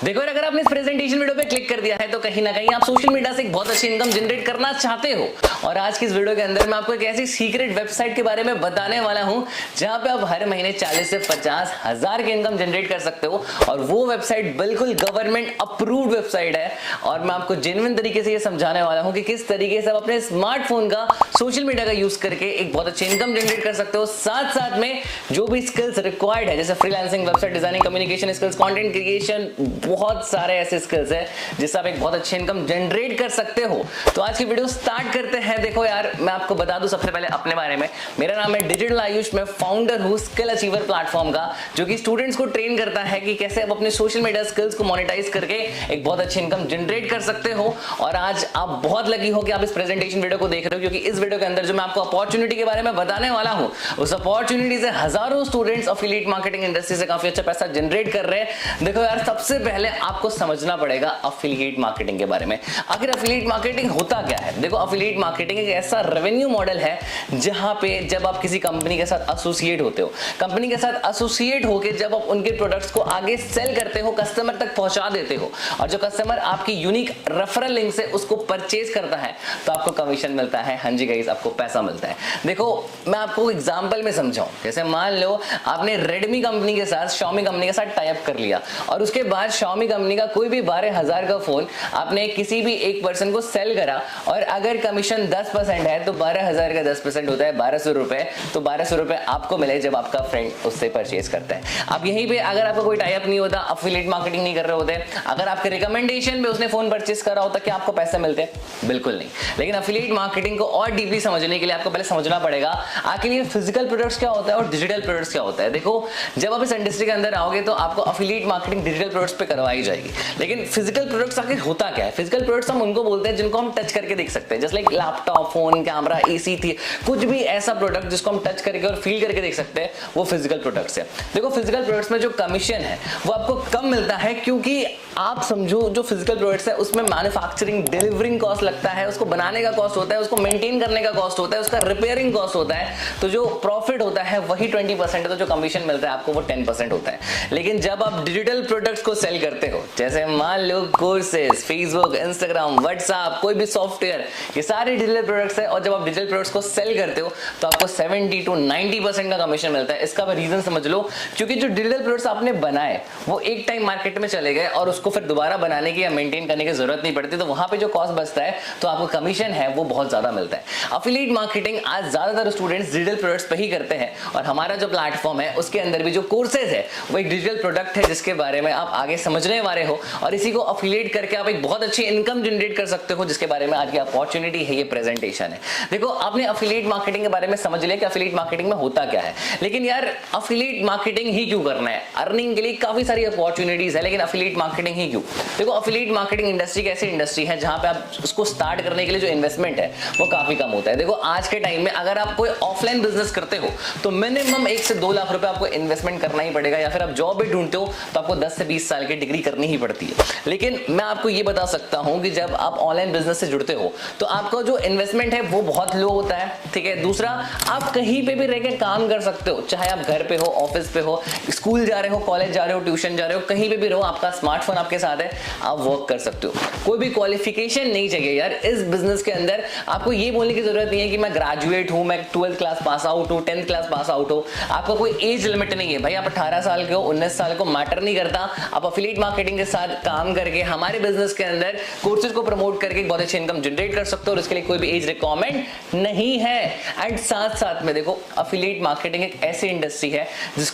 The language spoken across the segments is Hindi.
देखो यार, अगर आपने इस प्रेजेंटेशन वीडियो पे क्लिक कर दिया है तो कहीं ना कहीं आप सोशल मीडिया से एक बहुत अच्छी इनकम जनरेट करना चाहते हो। और आज की इस वीडियो के अंदर मैं आपको एक ऐसी सीक्रेट वेबसाइट के बारे में बताने वाला हूं जहां पे आप हर महीने 40 से 50 हजार की इनकम जनरेट कर सकते हो। और वो वेबसाइट बिल्कुल गवर्नमेंट अप्रूव्ड वेबसाइट है। और मैं आपको जेन्युइन तरीके से ये समझाने वाला हूं कि किस तरीके से आप अपने स्मार्टफोन का सोशल मीडिया का यूज करके एक बहुत अच्छी इनकम जनरेट कर सकते हो। साथ साथ में जो भी स्किल्स रिक्वायर्ड है, जैसे freelancing, website designing, communication skills, content creation, बहुत सारे ऐसे स्किल्स है जिससे आप एक बहुत अच्छी इनकम जनरेट कर सकते हो। तो आज की वीडियो स्टार्ट करते हैं। देखो यार, मैं आपको बता दूं सबसे पहले अपने बारे में। मेरा नाम है डिजिटल आयुष, मैं फाउंडर हूं स्किल अचीवर प्लेटफॉर्म का, जो कि स्टूडेंट्स को ट्रेन करता है कि कैसे आप अपने सोशल मीडिया स्किल्स को मोनेटाइज करके एक बहुत अच्छी इनकम जनरेट कर सकते हो। और आज आप बहुत लकी हो कि आप इस प्रेजेंटेशन वीडियो को देख रहे हो, क्योंकि इस वीडियो के अंदर जो मैं आपको अपॉर्चुनिटी के बारे में बताने वाला हूं, उस अपॉर्चुनिटी से हजारों स्टूडेंट्स एफिलिएट मार्केटिंग इंडस्ट्री से काफी अच्छा पैसा जनरेट कर रहे हैं। देखो यार, सबसे पहले आपको समझना पड़ेगा एफिलिएट मार्केटिंग के बारे में। आखिर एफिलिएट मार्केटिंग होता क्या है? देखो, एफिलिएट मार्केटिंग एक ऐसा रेवेन्यू मॉडल है जहां पे जब आप किसी कंपनी के साथ एसोसिएट होते हो, कंपनी के साथ एसोसिएट होकर जब आप उनके प्रोडक्ट्स को आगे सेल करते हो, कस्टमर तक पहुंचा देते हो, और जो कस्टमर आपकी यूनिक रेफरल लिंक से उसको परचेज करता है तो आपको कमीशन मिलता है। हाँ जी गाइस, आपको पैसा मिलता है। देखो, मैं आपको एग्जांपल में समझाऊं। जैसे मान लो आपने रेडमी कंपनी के साथ Xiaomi कंपनी के साथ टाई अप कर लिया, और उसके बाद Xiaomi कंपनी का कोई भी 12,000 का फोन आपने किसी भी एक पर्सन को सेल करा, और अगर कमीशन 10% है तो 12,000 का 10% होता है 1200 रुपए। तो 1200 रुपए आपको मिले जब आपका फ्रेंड उससे परचेज करता है। अब यहीं पे अगर आपका कोई टाई अप नहीं होता, एफिलिएट मार्केटिंग नहीं कर रहे होते, अगर आपके रिकमेंडेशन पे उसने फोन परचेज करा होता, क्या आपको पैसे मिलते? बिल्कुल नहीं। लेकिन एफिलिएट मार्केटिंग को और डीपली समझने के लिए आपको पहले समझना पड़ेगा आखिर ये फिजिकल प्रोडक्ट्स क्या होता है और डिजिटल प्रोडक्ट्स क्या होता है। देखो, जब आप इस इंडस्ट्री के अंदर आओगे तो आपको एफिलिएट मार्केटिंग डिजिटल प्रोडक्ट्स पे करवाई जाएगी। लेकिन फिजिकल प्रोडक्ट्स आखिर होता क्या है? फिजिकल प्रोडक्ट्स हम उनको बोलते हैं जिनको हम टच करके देख सकते हैं, जैसे like laptop, phone, camera, AC थी, कुछ भी ऐसा प्रोडक्ट जिसको हम टच करके और फील करके देख सकते हैं, वो फिजिकल प्रोडक्ट्स है। देखो, फिजिकल प्रोडक्ट्स में जो कमीशन है वो आपको कम मिलता है, क्योंकि आप समझो जो फिजिकल प्रोडक्ट्स है उसमें मैन्युफैक्चरिंग, डिलीवरिंग कॉस्ट लगता है, उसको बनाने का कॉस्ट होता है, उसको मेंटेन करने का कॉस्ट होता है, उसका रिपेयरिंग कॉस्ट होता है। तो जो प्रॉफिट होता है वही 20% है, तो जो कमीशन मिलता है आपको वो 10% होता है। लेकिन जब आप डिजिटल प्रोडक्ट्स को सेल करते हो, जैसे मान लो कोर्सेज, फेसबुक, इंस्टाग्राम, व्हाट्सएप, कोई भी सॉफ्टवेयर, ये सारे डिजिटल प्रोडक्ट्स है। और जब आप डिजिटल प्रोडक्ट्स को सेल करते हो तो आपको 70 to 90% का कमीशन मिलता है। इसका रीजन समझ लो, क्योंकि जो डिजिटल प्रोडक्ट्स आपने बनाए वो एक टाइम मार्केट में चले गए और उसको फिर दोबारा बनाने की या मेंटेन करने की जरूरत नहीं पड़ती, तो वहां पे जो कॉस्ट बचता है तो आपको कमीशन है वो बहुत ज्यादा मिलता है। एफिलिएट मार्केटिंग आज ज्यादातर स्टूडेंट्स डिजिटल प्रोडक्ट्स पे ही करते हैं, और हमारा जो प्लेटफॉर्म है उसके अंदर भी जो कोर्सेज है वो एक डिजिटल प्रोडक्ट है जिसके बारे में आप आगे समझने वाले हो, और इसी को एफिलिएट करके आप एक बहुत अच्छी इनकम जनरेट कर सकते हो, जिसके बारे में आज की अपॉर्चुनिटी है, ये प्रेजेंटेशन है। देखो, आपने एफिलिएट मार्केटिंग के बारे में समझ लिया कि एफिलिएट मार्केटिंग में होता क्या है, लेकिन यार एफिलिएट मार्केटिंग ही क्यों करना है? अर्निंग के लिए काफी सारी अपॉर्चुनिटीज है, लेकिन एफिलिएट मार्केटिंग ही क्यों? देखो, एफिलिएट मार्केटिंग इंडस्ट्री एक ऐसी इंडस्ट्री है जहां पे आप उसको स्टार्ट करने के लिए जो इन्वेस्टमेंट है वो काफी कम होता है। देखो, आज के टाइम में अगर आप कोई ऑफलाइन बिजनेस करते हो तो मिनिमम 1 से 2 लाख रुपए आपको इन्वेस्टमेंट करना ही पड़ेगा, या फिर आप जॉब भी ढूंढते हो तो आपको 10 से 20 साल की डिग्री करनी ही पड़ती है। लेकिन मैं आपको ये बता सकता हूं कि जब आप ऑनलाइन बिजनेस से जुड़ते हो तो आपका जो इन्वेस्टमेंट है वो बहुत लो होता है, ठीक है। दूसरा, आप कहीं पे भी रह के काम कर सकते हो, चाहे आप घर पे हो, ऑफिस पे हो, स्कूल जा रहे हो, कॉलेज जा रहे हो, ट्यूशन जा रहे हो, कहीं पे भी रहो, आपका स्मार्टफोन आपके साथ है, आप वर्क कर सकते हो। कोई भी क्वालिफिकेशन नहीं चाहिए यार इस बिजनेस के अंदर। आपको ये बोलने की जरूरत नहीं है कि मैं ग्रेजुएट हूं, मैं 12th क्लास पास आउट हूं, 10th क्लास पास आउट हो। आपका कोई एज लिमिट नहीं है भाई, आप 18 साल के हो, 19 साल को मैटर नहीं करता। आप एफिलिएट मार्केटिंग के साथ काम करके हमारे बिजनेस के अंदर कोर्सेज को प्रमोट करके बहुत अच्छी इनकम जनरेट कर सकते हो, और इसके लिए कोई भी एज रिक्वायरमेंट नहीं है। एंड साथ साथ में देखो, एफिलिएट मार्केटिंग एक ऐसी इंडस्ट्री है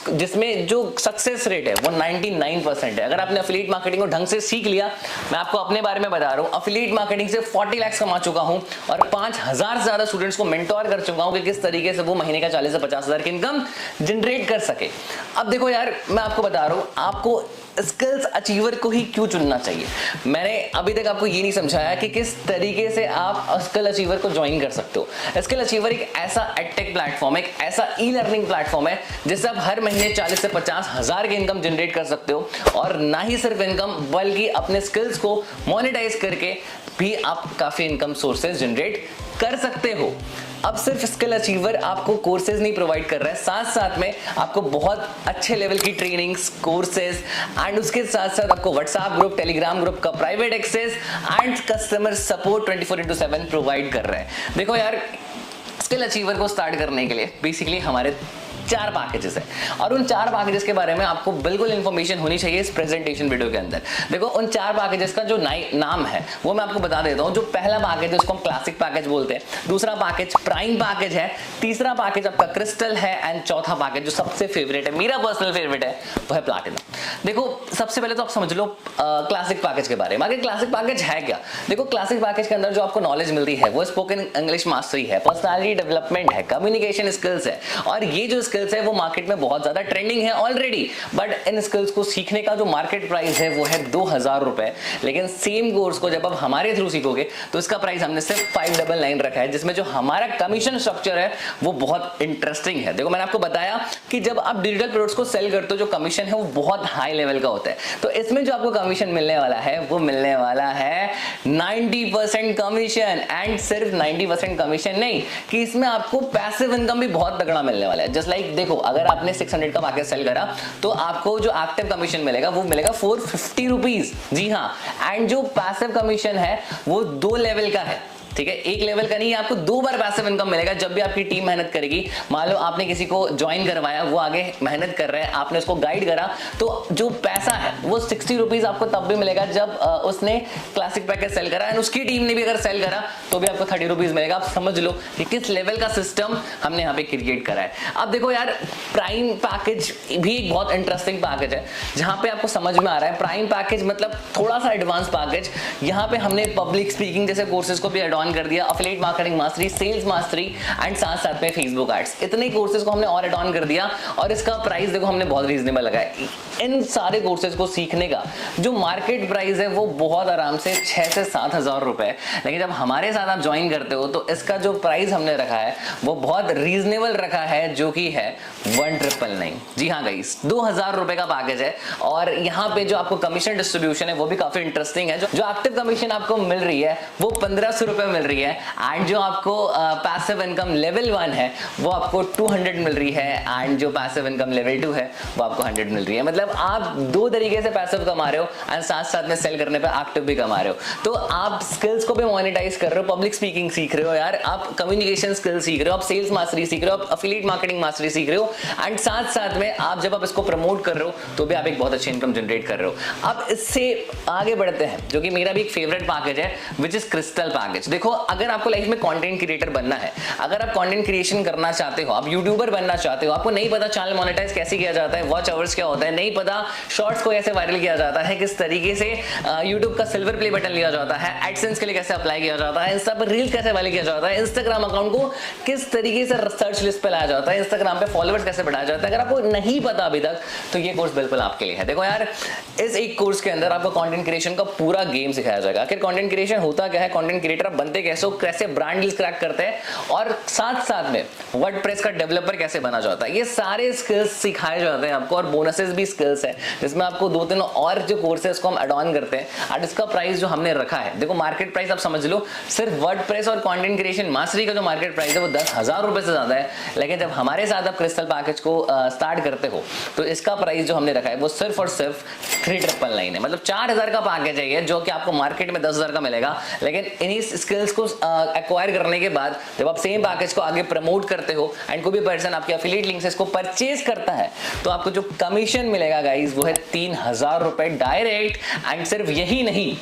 जिसमें जो सक्सेस रेट है वो 99% है। अगर आपने एफिलिएट मार्केटिंग को ढंग से सीख लिया, मैं आपको अपने बारे में बता रहा हूं, एफिलिएट मार्केटिंग से 40 लाख कमा चुका हूं, और 5000 से ज्यादा स्टूडेंट्स को मेंटोर कर चुका हूं कि किस तरीके से वो महीने का 40 से 50 हजार की इनकम जनरेट कर सके। अब देखो यार, मैं आपको बता रहा हूं, आपको स्किल्स अचीवर को ही क्यों चुनना चाहिए। मैंने अभी तक आपको ये नहीं समझाया कि किस तरीके से आप स्किल अचीवर को ज्वाइन कर सकते हो। स्किल अचीवर एक ऐसा एडटेक प्लेटफॉर्म है, एक ऐसा ई लर्निंग प्लेटफॉर्म है जिससे आप हर महीने 40 से 50 हजार की इनकम जनरेट कर सकते हो, और ना ही सिर्फ इनकम बल्कि अपने स्किल्स को मोनेटाइज करके भी आप काफी इनकम सोर्सेज जनरेट कर सकते हो। अब सिर्फ स्किल अचीवर आपको कोर्सेज नहीं प्रोवाइड कर रहा है, साथ साथ में आपको बहुत अच्छे लेवल की ट्रेनिंग्स, कोर्सेज एंड उसके साथ साथ आपको व्हाट्सएप ग्रुप, टेलीग्राम ग्रुप का private access and customer support 24/7 provide कर रहा है। देखो यार, स्किल अचीवर को स्टार्ट करने के लिए बेसिकली हमारे 4 पैकेजेस है और उन 4 पैकेजेस के बारे में आपको बिल्कुल इंफॉर्मेशन होनी चाहिए इस प्रेजेंटेशन वीडियो के अंदर। देखो, उन 4 पैकेजेस का जो नाम है वो मैं आपको बता देता हूं। जो पहला पैकेज है उसको हम क्लासिक पैकेज बोलते हैं, दूसरा पैकेज प्राइम पैकेज है, तीसरा पैकेज आपका क्रिस्टल है एंड चौथा पैकेज जो सबसे फेवरेट है, मेरा पर्सनल फेवरेट है, वो है प्लैटिनम। देखो, सबसे पहले तो आप समझ लो क्लासिक पैकेज के बारे में। आगे क्लासिक पैकेज है क्या? देखो, क्लासिक पैकेज के अंदर जो आपको नॉलेज मिलती है वो स्पोकन इंग्लिश मास्टरी है, पर्सनालिटी डेवलपमेंट है, कम्युनिकेशन स्किल्स है और ये जो स्किल्स है वो मार्केट में बहुत ज्यादा ट्रेंडिंग है ऑलरेडी। बट इन स्किल्स को सीखने का जो मार्केट प्राइस है वो है 2000 रुपए, लेकिन सेम कोर्स को जब आप हमारे थ्रू सीखोगे तो इसका प्राइस हमने सिर्फ 599 रखा है, जिसमें जो हमारा कमीशन स्ट्रक्चर है वो बहुत इंटरेस्टिंग है। देखो, मैंने आपको बताया कि जब आप डिजिटल प्रोडक्ट्स को सेल करते हो जो कमीशन है वो बहुत हाई लेवल का होता है, तो इसमें जो आपको कमीशन मिलने वाला है वो मिलने वाला है 90% कमीशन। एंड सिर्फ 90% कमीशन नहीं, कि इसमें आपको पैसिव इनकम भी बहुत तगड़ा मिलने वाला है। जस्ट लाइक देखो, अगर आपने 600 का पैकेज सेल करा तो आपको जो एक्टिव कमीशन मिलेगा वो मिलेगा 450 रुपीज। जी हाँ, एंड जो पैसिव कमीशन है वो 2 लेवल का है, ठीक है, एक लेवल का नहीं है। आपको 2 बार पैसिव इनकम मिलेगा जब भी आपकी टीम मेहनत करेगी। मान लो आपने किसी को ज्वाइन करवाया, वो आगे मेहनत कर रहे हैं, आपने उसको गाइड करा, तो जो पैसा है वो 60 रुपीज आपको तब भी मिलेगा जब उसने क्लासिक पैकेज सेल करा, एंड उसकी टीम ने भी अगर सेल करा तो भी आपको 30 रुपीज मिलेगा। आप समझ लो कि किस लेवल का सिस्टम हमने यहाँ पे क्रिएट करा है। अब देखो यार, प्राइम पैकेज भी एक बहुत इंटरेस्टिंग पैकेज है जहां पे आपको समझ में आ रहा है प्राइम पैकेज मतलब थोड़ा सा एडवांस पैकेज। यहाँ पे हमने पब्लिक स्पीकिंग जैसे कोर्सेज को भी एड कर दिया, affiliate marketing mastery, sales mastery and साथ साथ में फेसबुक एड्स, इतने कोर्सेज को हमने और एड ऑन कर दिया और इसका प्राइस देखो हमने बहुत रीजनेबल लगाया। इन सारे कोर्सेज को सीखने का जो मार्केट प्राइस है वो बहुत आराम से 6 से 7 हजार रुपए है, लेकिन जब हमारे साथ आप ज्वाइन करते हो तो इसका जो प्राइस हमने रखा है वो बहुत रीजनेबल रखा है, जो कि है 1999। जी हाँ गाइस, 2000 रुपए का पैकेज है और यहाँ पे जो आपको कमीशन डिस्ट्रीब्यूशन है वो भी काफी इंटरेस्टिंग है। जो एक्टिव कमीशन आपको मिल रही है वो 1500 रुपए मिल रही है एंड जो आपको पैसिव इनकम लेवल 1 है वो आपको 200 मिल रही है एंड जो पैसिव इनकम लेवल 2 है वो आपको 100 मिल रही है। मतलब आप 2 तरीके से पैसिव कमा रहे हो एंड साथ साथ में सेल करने पे एक्टिव भी कमा रहे हो। तो आप स्किल्स को भी मोनेटाइज कर रहे हो, पब्लिक स्पीकिंग सीख रहे हो यार, आप कम्युनिकेशन स्किल सीख रहे हो, आप सेल्स मास्टरी सीख रहे हो, आप एफिलिएट मार्केटिंग मास्टरी सीख रहे हो एंड साथ साथ में आप जब आप इसको प्रमोट कर रहे हो तो भी आप एक बहुत अच्छी इनकम जनरेट कर रहे हो। अब इससे आगे बढ़ते हैं जो कि मेरा भी एक फेवरेट पैकेज है, विच इज क्रिस्टल पैकेज। देखो, अगर आपको लाइफ में कंटेंट क्रिएटर बनना है, अगर आप कंटेंट क्रिएशन करना चाहते हो, आप यूट्यूबर बनना चाहते हो, आपको नहीं पता चैनल मोनेटाइज कैसे किया जाता है, वॉच आवर्स क्या होता है, नहीं पता शॉर्ट्स को कैसे वायरल किया जाता है, किस तरीके से यूट्यूब का सिल्वर प्ले बटन लिया जाता है, एडसेंस के लिए कैसे अप्लाई किया जाता है, इंस्टा पर रील्स कैसे वायरल किया जाता है, इंस्टाग्राम अकाउंट को किस तरीके से सर्च लिस्ट पे लाया जाता है, इंस्टाग्राम पे फॉलोअर्स कैसे बढ़ाया जाता है, अगर आपको नहीं पता अभी तक तो ये कोर्स बिल्कुल आपके लिए है। देखो यार, इस एक कोर्स के अंदर आपको कंटेंट क्रिएशन का पूरा गेम सिखाया जाएगा। आखिर कंटेंट क्रिएशन होता क्या है, कंटेंट क्रिएटर बनते कैसे हो, कैसे ब्रांड डील्स क्रैक करते हैं और साथ साथ में वर्डप्रेस का डेवलपर कैसे बना जाता है, ये सारे स्किल्स सिखाए जाते हैं आपको और बोनसेस भी स्किल्स है जिसमें आपको 2-3 और जो कोर्सेज को हम एड ऑन करते हैं। और इसका प्राइस जो हमने रखा है, देखो मार्केट प्राइस आप समझ लो, सिर्फ वर्डप्रेस और कंटेंट क्रिएशन मास्टरी का जो मार्केट प्राइस है वो 10,000 रुपए से ज्यादा है, लेकिन जब हमारे साथ आप क्रिस्टल पैकेज को स्टार्ट करते हो तो इसका प्राइस जो हमने रखा है वो सिर्फ और सिर्फ 399 है। मतलब 4000 का पैकेज है ये, जो कि आपको मार्केट में 10,000 का मिलेगा, लेकिन इन्हीं स्किल्स को एक्वायर करने के बाद जब आप सेम पैकेज को आगे प्रमोट करते हो एंड कोई भी पर्सन आपके एफिलिएट लिंक से इसको परचेज करता है तो आपको जो कमीशन मिलेगा गाइस वो है 3000 रुपए डायरेक्ट। एंड सिर्फ यही नहीं,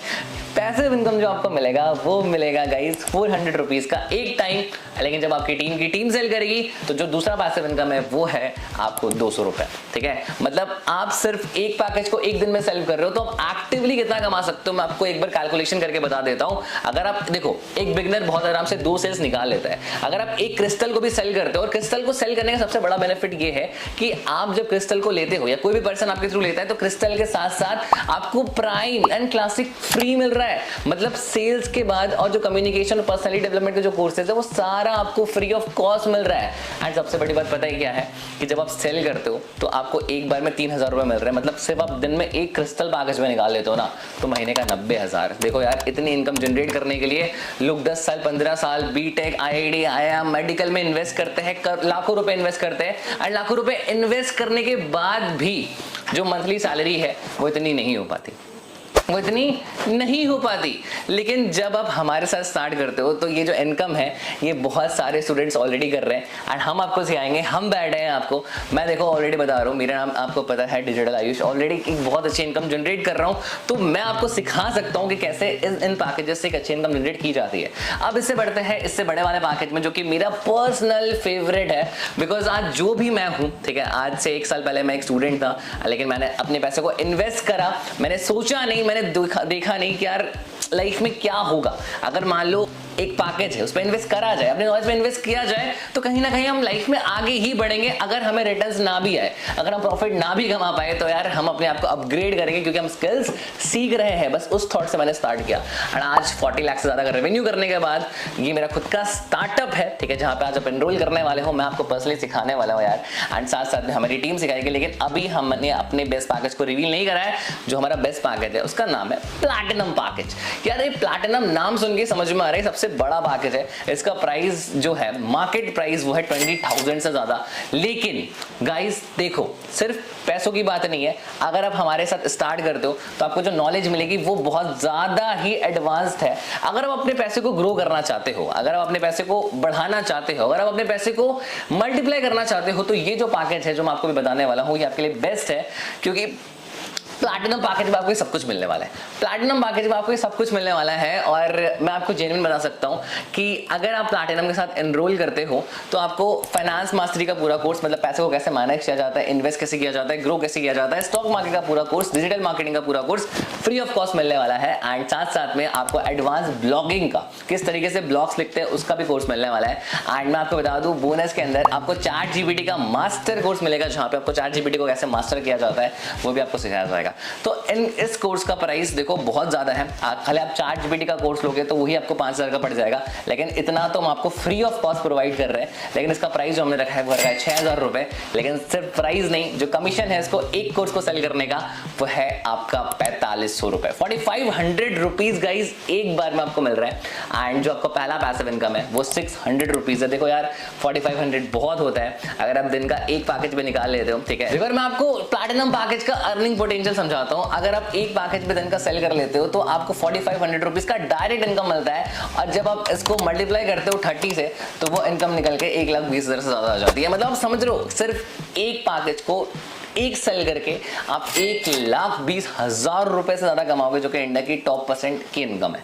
पैसिव इनकम जो आपको मिलेगा वो मिलेगा गाइस 400 रुपीज का एक टाइम, लेकिन जब आपकी टीम सेल करेगी तो जो दूसरा पैसिव इनकम है वो है आपको 200 रुपए। ठीक है, मतलब आप सिर्फ एक पैकेज को एक दिन में सेल कर रहे हो तो आप एक्टिवली कितना कमा सकते हो मैं आपको एक बार कैलकुलेशन करके बता देता हूं। अगर आप देखो, एक बिगनर बहुत आराम से 2 सेल्स निकाल लेता है। अगर आप एक क्रिस्टल को भी सेल करते हो, और क्रिस्टल को सेल करने का सबसे बड़ा बेनिफिट ये है कि आप जब क्रिस्टल को लेते हो या कोई भी पर्सन आपके थ्रू लेता है तो क्रिस्टल के साथ साथ आपको प्राइम एंड क्लासिक फ्री मिल रहा है। मतलब सेल्स के बाद और जो कम्युनिकेशन और पर्सनालिटी डेवलपमेंट के जो कोर्सेज है वो सारा आपको फ्री ऑफ कॉस्ट मिल रहा है। एंड सबसे बड़ी बात पता है क्या है कि जब आप सेल करते हो तो आपको एक बार में 3000 रुपए मिल रहे हैं। मतलब सिर्फ आप दिन में एक क्रिस्टल पैकेज में निकाल लेते हो ना तो महीने का 90,000। देखो यार, इतनी इनकम जनरेट करने के लिए लोग 10 साल 15 साल बीटेक IIT IIM मेडिकल में इन्वेस्ट करते हैं, लाखों रुपए इन्वेस्ट करते हैं, और लाखों रुपए इन्वेस्ट करने के बाद भी जो मंथली सैलरी है वो इतनी नहीं हो पाती, वो इतनी नहीं हो पाती। लेकिन जब आप हमारे साथ स्टार्ट करते हो तो ये जो इनकम है ये बहुत सारे स्टूडेंट्स ऑलरेडी कर रहे हैं, एंड हम आपको सिखाएंगे, हम बैठ रहे हैं आपको। मैं देखो ऑलरेडी बता रहा हूँ, मेरा नाम आपको पता है डिजिटल आयुष, ऑलरेडी एक बहुत अच्छी इनकम जनरेट कर रहा हूँ, तो मैं आपको सिखा सकता हूँ कि कैसे इन पैकेजेस से एक अच्छी इनकम जनरेट की जाती है। अब इससे बढ़ते हैं इससे बड़े वाले पैकेज में, जो कि मेरा पर्सनल फेवरेट है, बिकॉज आज जो भी मैं हूँ, ठीक है, आज से 1 साल पहले मैं एक स्टूडेंट था, लेकिन मैंने अपने पैसे को इन्वेस्ट करा, मैंने सोचा नहीं, मैंने देखा नहीं कि यार लाइफ में क्या होगा अगर मान लो एक पैकेज है उस पर इन्वेस्ट करा जाए, अपने नॉलेज में इन्वेस्ट किया जाए, तो कहीं ना कहीं हम लाइफ में आगे ही बढ़ेंगे। अगर हमें रिटर्न्स ना भी आए, अगर हम प्रॉफिट ना भी कमा पाए, तो यार हम अपने आप को अपग्रेड करेंगे, क्योंकि हम स्किल्स सीख रहे हैं। बस उस थॉट से मैंने स्टार्ट किया, और आज 40 लाख से ज्यादा का रेवेन्यू करने के बाद ये मेरा खुद का स्टार्टअप है, ठीक है, जहां पे आज आप एनरोल करने वाले हो, मैं आपको पर्सनली सिखाने वाला हूं यार, एंड साथ साथ में हमारी टीम सिखाएगी। लेकिन अभी हमने अपने बेस्ट पैकेज को रिवील नहीं करा है। जो हमारा बेस्ट पैकेज है उसका नाम है प्लैटिनम पैकेज। यार ये प्लैटिनम नाम सुन के समझ में आ रहा है सबसे बड़ा पैकेज है, इसका प्राइस जो है मार्केट प्राइस वो है 20,000 से ज्यादा। लेकिन गाइस देखो, सिर्फ पैसों की बात नहीं है, अगर आप हमारे साथ स्टार्ट करते हो तो आपको जो नॉलेज मिलेगी वो बहुत ज्यादा ही एडवांस्ड है। अगर आप अपने पैसे को ग्रो करना चाहते हो, अगर आप अपने पैसे को बढ़ाना चाहते हो, अगर आप अपने पैसे को मल्टीप्लाई करना चाहते हो, तो ये जो पैकेज है जो मैं आपको भी बताने वाला हूं, ये आपके लिए बेस्ट है, क्योंकि प्लैटिनम पैकेज में आपको सब कुछ मिलने वाला है। प्लैटिनम पैकेज में आपको सब कुछ मिलने वाला है, और मैं आपको जेन्युइन बता सकता हूं कि अगर आप प्लैटिनम के साथ एनरोल करते हो तो आपको फाइनेंस मास्टरी का पूरा कोर्स, मतलब पैसे को कैसे मैनेज किया जाता है, इन्वेस्ट कैसे किया जाता है, ग्रो कैसे किया जाता है, स्टॉक मार्केट का पूरा कोर्स, डिजिटल मार्केटिंग का पूरा कोर्स फ्री ऑफ कॉस्ट मिलने वाला है। एंड साथ साथ में आपको एडवांस ब्लॉगिंग का, किस तरीके से ब्लॉग्स लिखते हैं उसका भी कोर्स मिलने वाला है। एंड मैं आपको बता दूं, बोनस के अंदर आपको ChatGPT का मास्टर कोर्स मिलेगा, जहां पे आपको ChatGPT को कैसे मास्टर किया जाता है वो भी आपको सिखाया जाएगा। तो इस कोर्स का प्राइस देखो बहुत ज्यादा है। खाली आप ChatGPT का कोर्स लोगे तो वही आपको 5,000 का पड़ जाएगा, लेकिन इतना तो हम आपको फ्री ऑफ कॉस्ट प्रोवाइड कर रहे हैं। लेकिन इसका प्राइस जो हमने रखा है वो रखा है 6,000 रुपए। लेकिन सिर्फ प्राइस नहीं, जो कमीशन है इसको एक कोर्स को सेल करने का वो है आपका 4,500 रुपए, 4,500 रुपीज गाइज एक बार में आपको मिल रहा है। एंड जो आपका पहला पैसिव इनकम है वो 600 रुपीज है। देखो यार 4,500 बहुत होता है अगर आप दिन का एक पैकेज पे निकाल लेते हो, ठीक है। अगर मैं आपको प्लैटिनम पैकेज का अर्निंग पोटेंशियल समझाता हूं, अगर आप एक पैकेज पे दिन का सेल कर लेते हो तो आपको 4,500 रुपीज का डायरेक्ट इनकम मिलता है, और जब आप इसको मल्टीप्लाई करते हो 30 से तो वो इनकम निकल के 1,20,000 से ज्यादा आ जाती है। मतलब आप समझ रहे हो, सिर्फ एक पैकेज को एक सेल करके आप 1,20,000 रुपए से ज्यादा कमाओगे, जो कि इंडिया की टॉप % की इनकम है।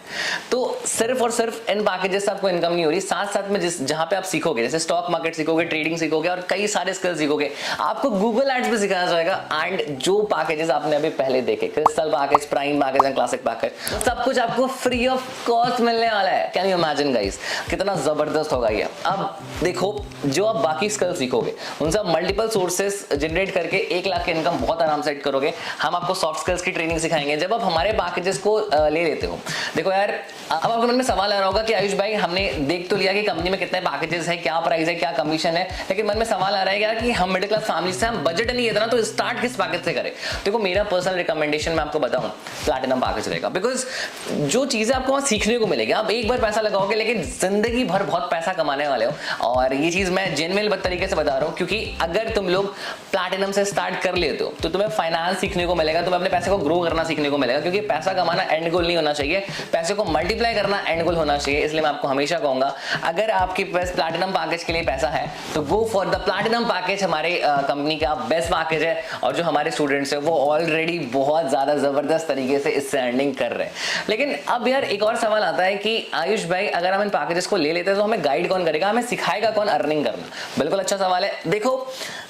तो सिर्फ और सिर्फ इन पैकेजेस से आपको इनकम नहीं हो रही, साथ साथ में जहां पे आप सीखोगे, जैसे स्टॉक मार्केट सीखोगे, ट्रेडिंग सीखोगे और कई सारे स्किल सीखोगे, आपको गूगल एड्स पे सिखाया जाएगा। एंड जो पैकेजेस आपने अभी पहले देखे, crystal package, prime package and classic package, सब कुछ आपको फ्री ऑफ कॉस्ट मिलने वाला है। कैन यू इमेजिन गाइस, कितना जबरदस्त होगा ये। अब देखो, जो आप बाकी स्किल सीखोगे उनसे मल्टीपल सोर्सेस जनरेट करके 1 लाख की इनकम बहुत आराम से सेट करोगे। हम आपको सॉफ्ट स्किल्स की ट्रेनिंग सिखाएंगे जब आप हमारे पैकेजेस को ले लेते हो। देखो यार, अब आपके मन में सवाल आ रहा होगा कि आयुष भाई हमने देख तो लिया कि कंपनी में कितने पैकेजेस है, क्या प्राइस है, क्या कमीशन है, लेकिन मन में सवाल आ रहा है यार कि हम मिडिल क्लास फैमिली से, हम बजट नहीं है इतना, तो स्टार्ट किस पैकेज से करें। देखो मेरा पर्सनल रिकमेंडेशन मैं आपको बताऊं, प्लैटिनम पैकेज रहेगा, बिकॉज जो चीजें आपको वहां सीखने को मिलेगी, आप एक बार पैसा लगाओगे लेकिन जिंदगी भर बहुत पैसा कमाने वाले हो। और ये चीज मैं जेन्युइन तरीके से बता रहा हूं, क्योंकि अगर तुम लोग प्लैटिनम से स्टार्ट कर लेते हो तो तुम्हें फाइनेंस सीखने को मिलेगा, तुम्हें अपने पैसे को ग्रो करना सीखने को मिलेगा, क्योंकि पैसा कमाना एंड गोल नहीं होना चाहिए, पैसे को मल्टीप्लाई करना एंड गोल होना चाहिए। इसलिए मैं आपको हमेशा कहूंगा, अगर आपके पास प्लैटिनम पैकेज के लिए पैसा है तो go for the platinum package. हमारे कंपनी का बेस्ट पैकेज है, और जो हमारे स्टूडेंट्स है वो ऑलरेडी बहुत ज्यादा जबरदस्त तरीके से इससे अर्निंग कर रहे हैं। लेकिन अब यार एक और सवाल आता है कि आयुष भाई अगर हम इन पैकेजेस को ले लेते हैं तो हमें गाइड कौन करेगा, हमें सिखाएगा कौन अर्निंग करना। बिल्कुल अच्छा सवाल है। देखो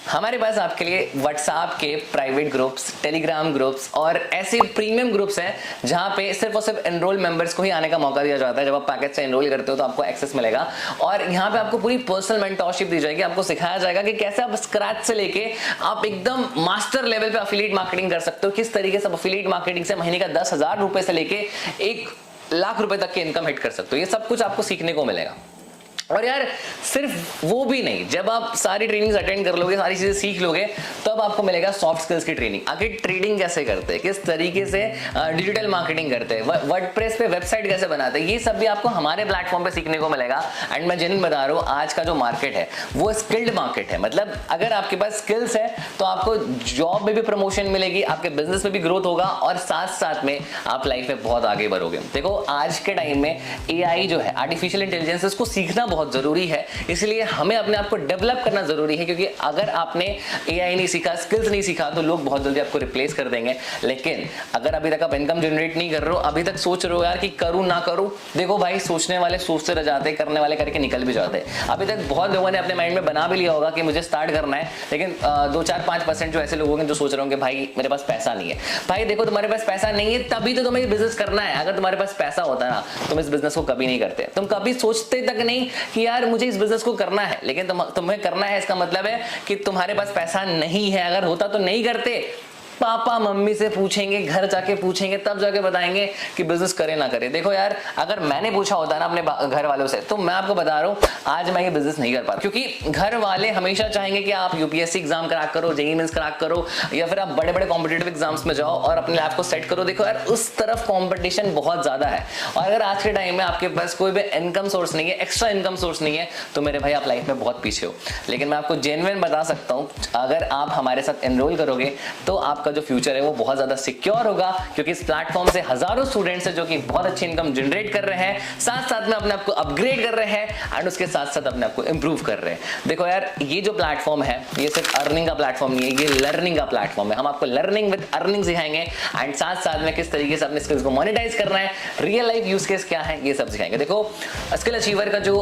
हमारे पास आपके लिए व्हाट्सएप के प्राइवेट ग्रुप्स, टेलीग्राम ग्रुप्स और ऐसे प्रीमियम ग्रुप्स हैं जहां पे सिर्फ और सिर्फ एनरोल मेंबर्स को ही आने का मौका दिया जाता है। जब आप पैकेज से एनरोल करते हो तो आपको एक्सेस मिलेगा, और यहाँ पे आपको पूरी पर्सनल मेंटरशिप दी जाएगी। आपको सिखाया जाएगा कि कैसे आप स्क्रैच से लेके आप एकदम मास्टर लेवल पे अफिलिएट मार्केटिंग कर सकते हो, किस तरीके से अफिलिएट मार्केटिंग से महीने का 10,000 रुपए से लेके 1 लाख रुपए तक की इनकम हिट कर सकते हो। ये सब कुछ आपको सीखने को मिलेगा। और यार सिर्फ वो भी नहीं, जब आप सारी ट्रेनिंग्स अटेंड कर लोगे, सारी चीजें सीख लोगे, तब आपको मिलेगा सॉफ्ट स्किल्स की ट्रेनिंग। आखिर ट्रेडिंग कैसे करते हैं, किस तरीके से डिजिटल मार्केटिंग करते हैं, वर्डप्रेस पे वेबसाइट कैसे बनाते हैं, ये सब भी आपको हमारे प्लेटफॉर्म पे सीखने को मिलेगा। एंड मैं जिन बता रहा हूँ, आज का जो मार्केट है वो स्किल्ड मार्केट है। मतलब अगर आपके पास स्किल्स है तो आपको जॉब में भी प्रमोशन मिलेगी, आपके बिजनेस में भी ग्रोथ होगा, और साथ साथ में आप लाइफ में बहुत आगे बढ़ोगे। देखो आज के टाइम में एआई जो है, आर्टिफिशियल इंटेलिजेंस, इसको सीखना बहुत जरूरी है, इसलिए हमें अपने आप को डेवलप करना जरूरी है। क्योंकि अगर आपने एआई नहीं सीखा, स्किल्स नहीं सीखा, तो लोग बहुत जल्दी आपको रिप्लेस कर देंगे। लेकिन अगर अभी तक आप इनकम जनरेट नहीं कर रहे हो, अभी तक सोच रहे हो यार कि करूं ना करूं, देखो भाई, सोचने वाले सोचते रह जाते, करने वाले करके निकल भी जाते हैं। अभी तक बहुत लोगों ने अपने माइंड में बना भी लिया होगा कि मुझे स्टार्ट करना है, लेकिन 2-4-5% जो ऐसे लोग होंगे जो सोच रहे होंगे भाई मेरे पास पैसा नहीं है। भाई देखो, तुम्हारे पास पैसा नहीं है तभी तो तुम्हें बिजनेस करना है। अगर तुम्हारे पास पैसा होता ना, तुम इस बिजनेस को कभी नहीं करते, तुम कभी सोचते तक नहीं कि यार मुझे इस बिजनेस को करना है। लेकिन तुम्हें करना है, इसका मतलब है कि तुम्हारे पास पैसा नहीं है। अगर होता तो नहीं करते। पापा मम्मी से पूछेंगे, घर जाके पूछेंगे, तब जाके बताएंगे कि बिजनेस करे ना करे। देखो यार, अगर मैंने पूछा होता ना अपने घर वालों से, तो मैं आपको बता रहा हूं आज मैं ये बिजनेस नहीं कर पाता। क्योंकि घर वाले हमेशा चाहेंगे कि आप यूपीएससी एग्जाम क्रैक करो, जेईई मेंस क्रैक करो, या फिर आप बड़े बड़े कॉम्पिटिटिव एग्जाम्स में जाओ और अपने लाइफ को सेट करो। देखो यार, उस तरफ कॉम्पिटिशन बहुत ज्यादा है, और अगर आज के टाइम में आपके पास कोई भी इनकम सोर्स नहीं है, एक्स्ट्रा इनकम सोर्स नहीं है, तो मेरे भाई आप लाइफ में बहुत पीछे हो। लेकिन मैं आपको जेन्युइन बता सकता हूं, अगर आप हमारे साथ एनरोल करोगे तो आपका जो फ्यूचर है वो बहुत ज्यादा सिक्योर होगा। क्योंकि इस प्लेटफॉर्म से हजारों स्टूडेंट्स हैं जो कि बहुत अच्छी इनकम जनरेट कर रहे हैं, साथ साथ में अपने आप को अपग्रेड कर रहे हैं, एंड उसके साथ साथ अपने आप को इंप्रूव कर रहे हैं। देखो यार, ये जो प्लेटफॉर्म है ये सिर्फ अर्निंग का प्लेटफॉर्म नहीं है, ये लर्निंग का प्लेटफॉर्म है। हम आपको लर्निंग विद अर्निंग सिखाएंगे, एंड साथ साथ में किस तरीके से अपने स्किल्स को मोनेटाइज करना है, रियल लाइफ यूज केस क्या है, ये सब सिखाएंगे। देखो, स्किल अचीवर का जो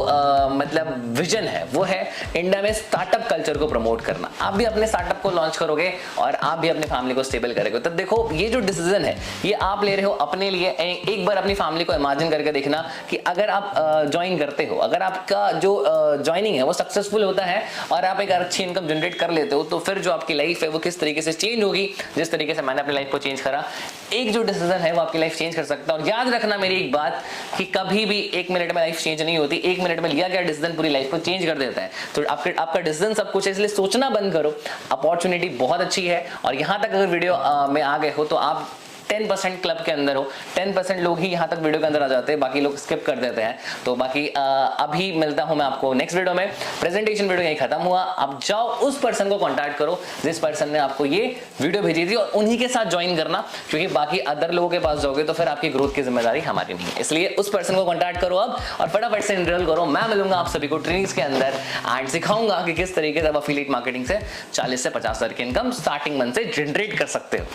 मतलब विजन है वो है इंडिया में स्टार्टअप कल्चर को प्रमोट करना। आप भी अपने स्टार्टअप को लॉन्च करोगे और आप भी अपने फैमिली को स्टेबल करोगे। तो देखो, ये जो डिसीजन है ये आप ले रहे हो अपने लिए। एक बार अपनी फैमिली को इमेजिन करके देखना कि अगर आप ज्वाइन करते हो, अगर आपका जो ज्वाइनिंग है वो सक्सेसफुल होता है और आप एक अच्छी इनकम जनरेट कर लेते हो, तो फिर जो आपकी लाइफ है वो किस तरीके से चेंज होगी, जिस तरीके से मैंने अपनी लाइफ को चेंज करा। एक जो डिसीजन है वो आपकी लाइफ चेंज कर सकता है। और याद रखना मेरी एक बात कि कभी भी 1 मिनट में लाइफ चेंज नहीं होती। 1 मिनट में लिया गया डिसीजन पूरी लाइफ को चेंज कर देता है। तो आपका डिसीजन सब कुछ है, इसलिए सोचना बंद करो। अपॉर्चुनिटी बहुत अच्छी है, और यहां तक अगर वीडियो में आ गए हो तो आप 10% क्लब के अंदर हो। 10% लोग ही यहाँ तक वीडियो के अंदर आ जाते हैं, बाकी लोग स्किप कर देते हैं। तो बाकी अभी मिलता हूं मैं आपको नेक्स्ट वीडियो में। प्रेजेंटेशन वीडियो यही खत्म हुआ। आप जाओ उस पर्सन को कांटेक्ट करो जिस पर्सन ने आपको ये वीडियो भेजी थी, और उन्हीं के साथ ज्वाइन करना, क्योंकि बाकी अदर लोगों के पास जाओगे तो फिर आपकी ग्रोथ की जिम्मेदारी हमारी नहीं है। इसलिए उस पर्सन को कांटेक्ट करो अब, और फटाफट से एनरोल करो। मैं मिलूंगा आप सभी को ट्रेनिंग्स के अंदर, एंड सिखाऊंगा कि किस तरीके से आप एफिलिएट मार्केटिंग से 40 से 50 हज़ार की इनकम स्टार्टिंग मंथ से जनरेट कर सकते हो।